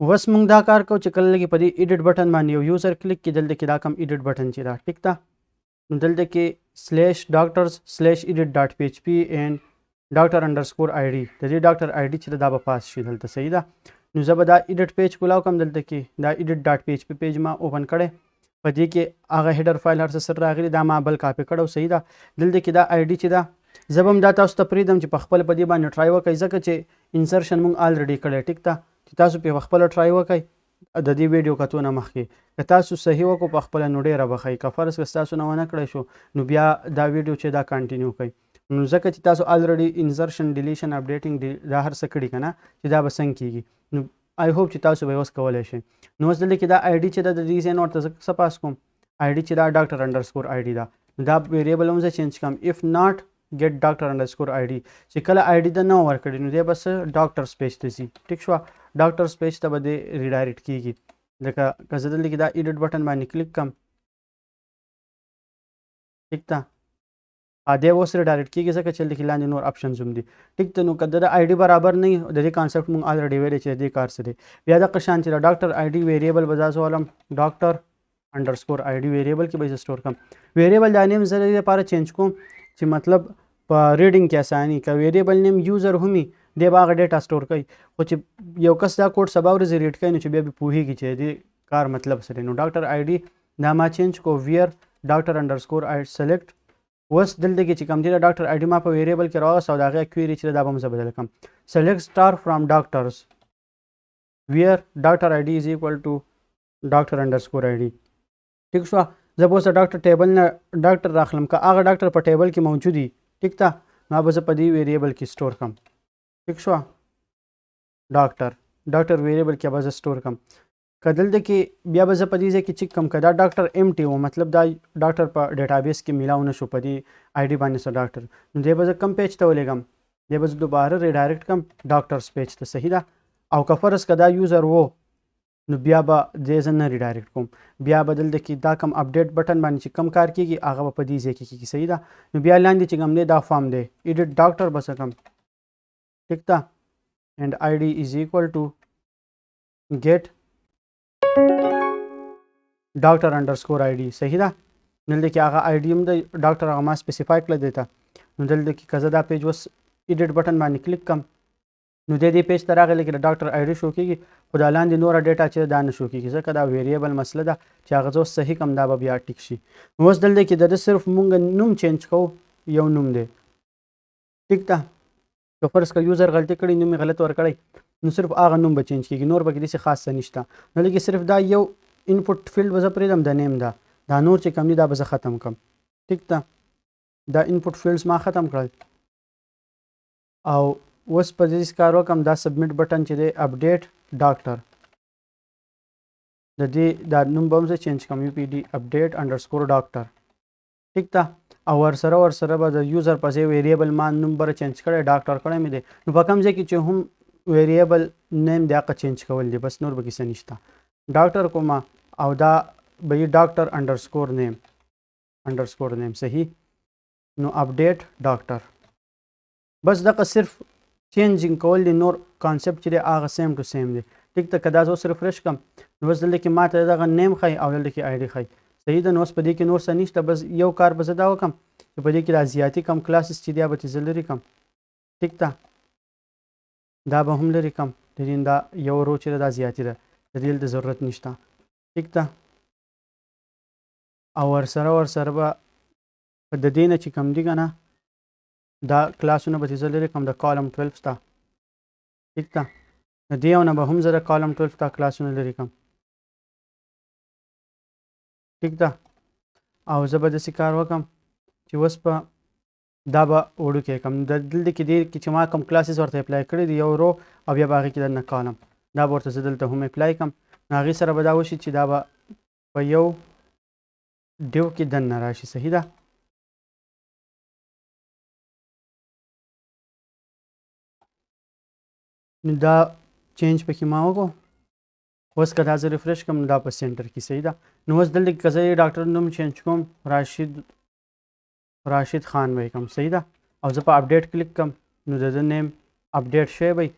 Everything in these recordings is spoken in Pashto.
اوس موږ دا کار کوو چې کله لږې په دې ایډیټ بټن باندې یو یوزر کلیک کړي، دلته کې دا کم ایډیټ بټن چې دا ټیک ده، نو دلته کې /doctors/edit.php and doctor_id د دې ډاکټر آی ډي چې دا به پاس شي دلته. صحیح ده. نو زه به دا ایډیټ پیج کولاو کوم، دلته کې دا edit.php پیج ما اوپن کړی، په دې کې هغه هیډر فایل هر څه سره راغلی، دا ما بل کاپي کړو. صحیح ده. دلته کې دا آی ډي چې ده زه به هم دا تاسو ته پرېږدم چې په خپله په دې باندې ټرای وکړئ، ځکه چې انسرشن موږ آلریډي کړی. ټیک ده، چې تاسو پې په خپله ټرای وکړئ د دې ویډیو کتو نه مخکې. که تاسو صحیح وکړو په خپله نو ډېره به ښه وي، که فرض که ستاسو نه ونه کړی شو نو بیا دا ویډیو چې دا کنټینیو کړئ. نو ځکه چې تاسو آلریډي انسرشن ډیلیشن اپډیټینګ دا هر څه کړي که نه، چې دا به څنګه کېږي. نو آی هوپ چې تاسو به یې اوس کولی شئ. نو اوس دلته کې دا آی ډي چې ده د دې ځای نه ورته زه څه پاس کوم، آی ډي چې دا doctor_id ده، نو دا ویریبل هم زه چینج کوم. if not get doctor_id چې کله آی ډي ده نه ورکړي نو دی به څه ډاکټرس پیج ته ځي. ټیک شوه، ډاکټرس پیج ته به دی ریډایرکټ کېږي. لکه که زه دلته کې دا ایډیټ بټن باندې کلیک کړم، ټیک ده، دی اوس ریډایرکټ کېږي ځکه چې دلته کې لاندې نور آپشنز هم دي. ټیک ده. نو که د آی ډي برابر نه وي، د دې کانسپټ مونږ آلریډي ویلی چې د دې کار څه دی. بیا دغه شان چې د ډاکټر آی ډي ویریبل به دا زه ولم doctor_id ویریبل کې به یې سټور کړم. ویریبل دا نیم زه د دې لپاره چینج کوم چې مطلب په ریډینګ کې اساني. که ویریبل نیم یوزر هم وي دی به هغه ډیټا سټور کوي، خو چې یو کس دا کوډ سبا ورځې ریډ کوي نو چې بیا به پوهېږي چې د دې کار مطلب څه دی. نو ډاکټر آی ډي دا ما چینج کو ویر doctor_id select. اوس دلته کې چې کوم دی د ډاکټر آی ډي ما په ویریبل کې راوست او د هغې کویري چې دا به هم زه بدله کړم. select star from doctors where doctor id is equal to doctor_id. ټیک شوه. زه به اوس د ډاکټر ټیبل نه ډاکټر راخلم، که هغه ډاکټر په ټیبل کې موجود وي، ټیک ده، نو به زه په دې ویریبل کې سټور کړم. ټیک شوه، ډاکټر ویریبل کې به زه سټور کړم. که دلته کې بیا به زه په دې ځای کې چیک کړم که دا ډاکټر امټي و، مطلب دا ډاکټر په ډیټابیس کې میلاو نه شو په دې آی ډي باندې څه ډاکټر، نو دی به زه کم پیج ته ولېږم، دی به زه دوباره ریډایرکټ کړم ډاکټرس پیج ته. صحیح ده. او که فرض که دا یوزر و نو بیا به دې زه نه ریډایرکټ کوم، بیا به دلته کې دا کم اپډیټ بټن باندې چې کم کار کېږي هغه به په دې ځای کې کېږي. صحیح ده. نو بیا لاندې چې کوم دی دا فارم دی ایډیټ ډاکټر به څه کړم، ټیک ده، اینډ آی ډي از ایکول ټو get doctor_id. صحیح ده. دلته کې هغه آی ډي هم د ډاکټر هغه ما سپیسیفای کړی دی ته. نو دلته کې که زه دا پیج اوس ایډیټ بټن باندې کلیک کړم نو د دې پیج ته راغلی کې د ډاکټر آی ډي شو کېږي، خو دا لاندې نوره ډیټا چې دا نه شو کېږي ځکه دا ویریبل مسله ده چې هغه زه اوس صحیح کړم دا به بیا ټیک شي. نو اوس دلته کې د ده صرف مونږ نوم چینج کوو، یو نوم دی، ټیک ده. که فرض که یوزر غلطي کړي نوم یې غلط ورکړی نو صرف هغه نوم به چینج کېږي، نور به کې داسې خاص څه نشته. نو لکه صرف دا یو انپوټ فیلډ به زه پرېږدم د نیم ده، دا نور چې کم دي دا به زه ختم کړم. ټیک ده. دا انپوټ فیلډز ما ختم کړل او اوس په دې کار وکړم دا سبمیټ بټن چې دی اپډیټ ډاکټر، د دې دا نوم به هم زه چینج کړم UPD update_doctor. ټیک ده. او ورسره به د یوزر په ځای ویریبل ما نوم بره چینج کړی ډاکټر کړی مې دی، نو په کوم ځای کې چې هم ویریبل نیم دی هغه چینج کول دی، بس نور به کیسه نشته. ډاکټر کومه او دا به یې doctor_name. صحیح. نو اپډیټ ډاکټر، بس دغه صرف چینجینګ کول دی، نور کانسپټ چې دی هغه سیم ټو سیم دی. ټیک ده. که دا زه اوس ریفرش کړم نو اوس دلته کې ماته دغه نیم ښایي او دلته کې آی ډي ښایي. صحیح ده. نو اوس په دې کې نور څه نشته، بس یو کار به زه دا وکړم چې په دې کې دا زیاتي کم کلاسز چې دی به ترې زه لرې کړم. ټیک ده. دا به هم لرې کړم، د دې دا یو رو چې دا زیاتي ده، د دې دلته ضرورت نشته. ټیک ده. او ورسره به د دې نه چې کم دي که نه دا کلاسونه به زه لرې کړم د کالم 12 ته. ټیک ده. د دې یو نه به هم زه د کالم 12 ته کلاسونه لرې کړم. ټیک ده. او زه به داسې کار وکړم چې اوس په دا به وړوکی کړم، دلته کې دې کې چې ما کوم کلاسز ورته اپلای کړي دي یو رو او بیا به هغې کې دننه کالم، دا به ورته زه دلته هم اپلای کړم. نو هغې سره به دا وشي چې دا به په یو ډیو کې دننه راشي. صحیح ده. نو دا چینج پکې ما وکړو. اوس که دا زه ریفرش کړم نو دا په سینټر کې. صحیح ده. نو اوس دلته کې که زه یې ډاکټر نوم چینج کوم راشد خان به یې کړم. صحیح ده. او زه په اپډیټ کلیک کړم نو د ده نیم اپډیټ شوی وی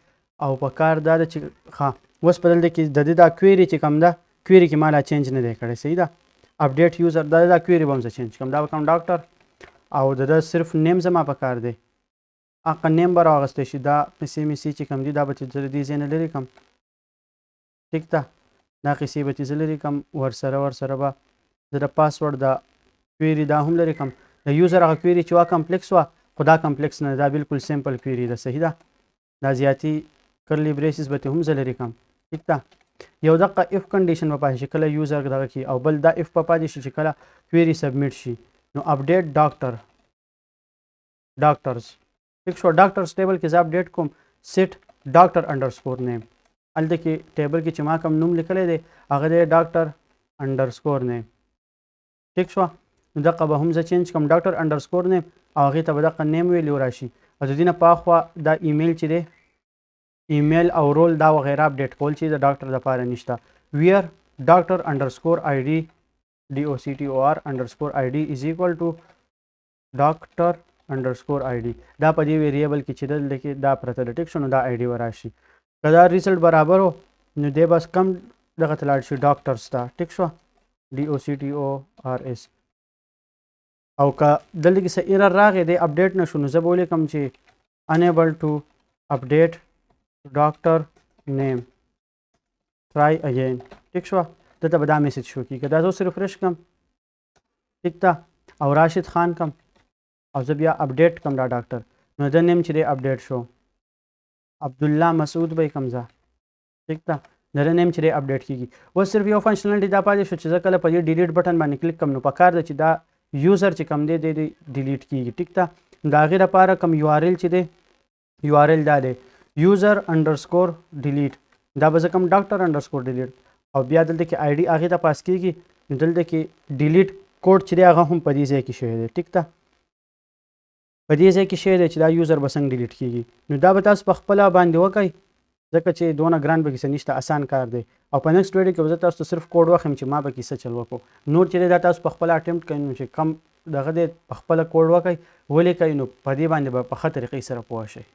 او په کار دا ده چې ښه اوس په دلته کې د دې دا کویری چې کوم ده کویری کې ما لا چینج نه دی کړی صحیح ده اپډیټ یوزر دا کویری به هم زه چینج کوم دا به کوم ډاکټر او د صرف نیم زما په کار دی هغه نیم به راغستی شي دا قصې مې چې کوم دي دا به چې زه د دې ځای نه لرې کړم ټیک ده دا قصې به چې زه لرې کړم ورسره به زه د پاسورډ د کویری دا هم لرې کړم د یوزر هغه کویری چې وا کمپلیکس وه خو دا کمپلیکس نه دا بالکل سمپل کویری ده صحیح ده دا زیاتي کرلی بریسز به هم زه لرې کړم ټیک ده یو دقه اف کنډیشن به پاتې شي کله یوزر دغه کي او بل دا اف په پاتې شي چې کله کویری سبمیټ شي نو اپډیټ ډاکټرز ټیک شو ډاکټرز ټیبل کې زه اپډیټ کوم سیټ ډاکټر انډرسکور نیم هلته کې ټیبل کې چې ما کوم نوم لیکلی دی هغه دی ډاکټر انډرسکور نیم ټیک شوه نو دغه به هم زه چینج کوم ډاکټر انډرسکور نیم او هغې ته به دغه نیم ویلیو راشي او د دې نه پاخوا دا ایمیل چې دی ایمیل او رول دا وغیره اپډیټ کول چې د ډاکټر لپاره نشته ویر ډاکټر انډرسکور آی ډي DOCTOR underscore ID is equal to doctor underscore ID دا په دې ویریبل کې چې دلته کې دا پرته د ټیک شو نو دا آی ډي وراشي که دا ریزلټ برابر و نو دی بس کم دغه ته لاړ شي ډاکټرز ته ټیک شو DOCTORS او که دلته کې څه ایرر راغی دی اپډیټ نشو نو زه به ولیکم چې unable to update doctor name try again ټیک شو دلته به دا میسج شو کېږي که دا زه اوس ریفرش کړم ټیک ده او راشد خان کم او زه بیا اپډیټ کم دا ډاکټر نو د نیم چې دی اپډیټ شو عبدالله مسعود به یې کم زه ټیک ده د نیم چې دی اپډیټ کېږي اوس صرف یو فنکشنالټي دا پاتې شو چې زه کله په دې ډیلیټ بټن باندې کلیک کم نو په کار ده چې دا یوزر چې کم دی دی ډیلیټ کېږي ټیک ده د هغې لپاره کوم یو آر ایل چې دی یو آر ایل دا دی یوزر انډرسکور ډیلیټ دا به زه کوم ډاکټر انډرسکور ډیلیټ او بیا دلته کې آی ډي هغې ته پاس کېږي نو دلته کې ډیلیټ کوډ چې دی هغه هم په دې ځای کې شوی دی ټیک ده په دې ځای کې شوی دی چې دا یوزر به څنګه ډیلیټ کېږي نو دا به تاسو په خپله باندې وکئ ځکه چې دونه ګران به کیسه نشته اسان کار دی او په نیکسټ ویډیو کې به زه تاسو ته صرف کوډ وښیم چې ما به کیسه چل وکړو نور چې دی دا تاسو په خپله اټمپټ کوئ نو چې کم دغه دی په خپله کوډ وکئ ولیکئ نو په دې باندې به په ښه طریقې سره پوه شئ